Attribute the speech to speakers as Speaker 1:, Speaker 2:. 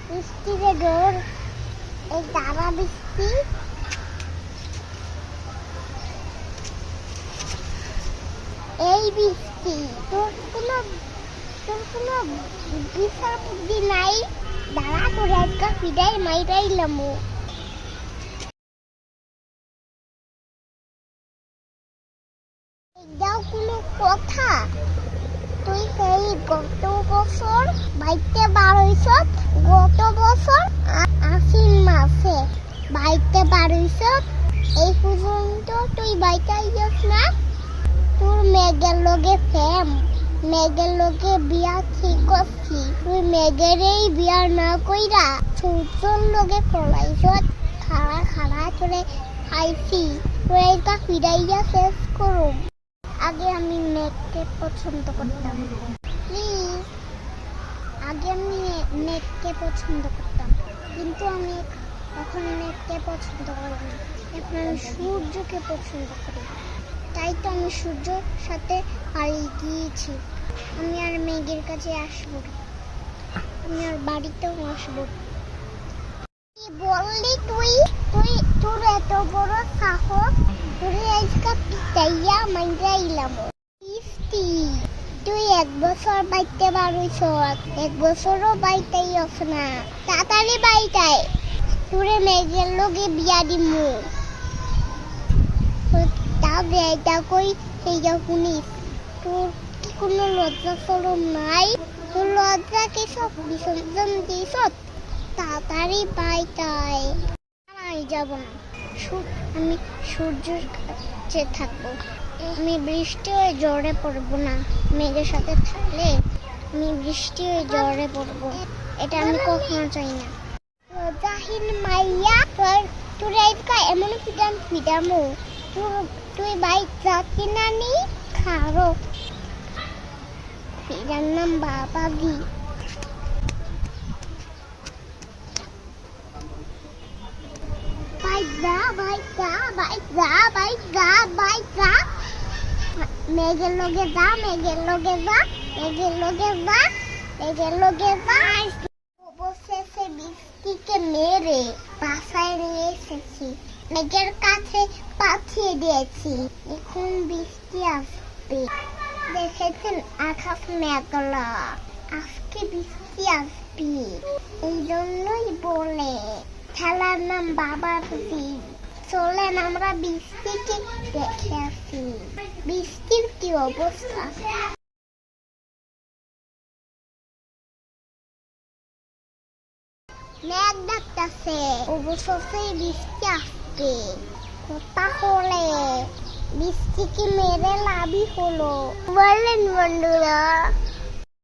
Speaker 1: বৃষ্টিতে ডোর এই দাঁড়া বৃষ্টি এই বৃষ্টি তোর কোনো বিচার বুদ্ধি নাই দাঁড়া করে একটা ফিডাই মাইরাইলাম এটাও কোনো কথা তুই সেই গত বছর বাইতে বার হইছ গত বছর আশ্বিন মাসে বাইতে বার হইছ এই পর্যন্ত তুই বাইতে আইস না তোর মেঘের লগে ফেম মেঘের লগে বিয়া ঠিক করছি তুই মেঘের এই বিয়া না কইরা সূর্যর লগে পলাইছ খাড়া খাড়া করে খাইছি তোর এইটা ফিরাইয়া শেষ করুম আগে আমি মেঘকে পছন্দ করতাম প্লিজ আগে আমি মেঘকে পছন্দ করতাম কিন্তু আমি এখন মেঘকে পছন্দ করি না এখন আমি সূর্যকে পছন্দ করি তাই তো আমি সূর্যের সাথে পালিয়ে গিয়েছি আমি আর মেঘের কাছে আসবো আমি আর বাড়িতেও আসবো কি বললি তুই তুই তোর এত বড় সাহস তুই আজকে পিটাইয়া মাইরাইলাম বৃষ্টি তুই এক বছর বাইতে পারুছ এক বছরও বাইতেই আস না তাড়াতাড়ি বাইতাই তোরে মেঘের লগে বিয়া দিমু তা বিয়াটা কই সেইটা শুনিস তোর কি কোনো লজ্জা শরম নাই তোর লজ্জাকে সব বিসর্জন দিস তাড়াতাড়ি বাইতাই আমি যাব না আমি সূর্যের কাছে থাকবো আমি বৃষ্টি হয়ে জ্বরে পড়বো না মেঘের সাথে থাকলে আমি বৃষ্টি হয়ে জ্বরে পড়বো এটা আমি কখনো চাই না জাহিন মাইয়া তোর আজকে এমন ফিডামো তুই বাইক যাচ্ছি না নি খারো ফিডার নাম বাবাগি মেঘের লগে যা অবশেষে বৃষ্টিকে মেরে বাসায় নিয়ে এসেছি মেঘের কাছে পাঠিয়ে দিয়েছি এখন বৃষ্টি আসবে দেখেছেন আকাশ মেঘলা আজকে বৃষ্টি আসবে এই জন্যই বলে খেলার নাম বাবার দিন চলেন আমরা বৃষ্টিকে দেখে আসি বৃষ্টির কি অবস্থা মেঘ ডাকতেছে অবশেষে বৃষ্টি আসবে তাহলে বৃষ্টিকে মেরে লাভই হলো বললেন বন্ধুরা।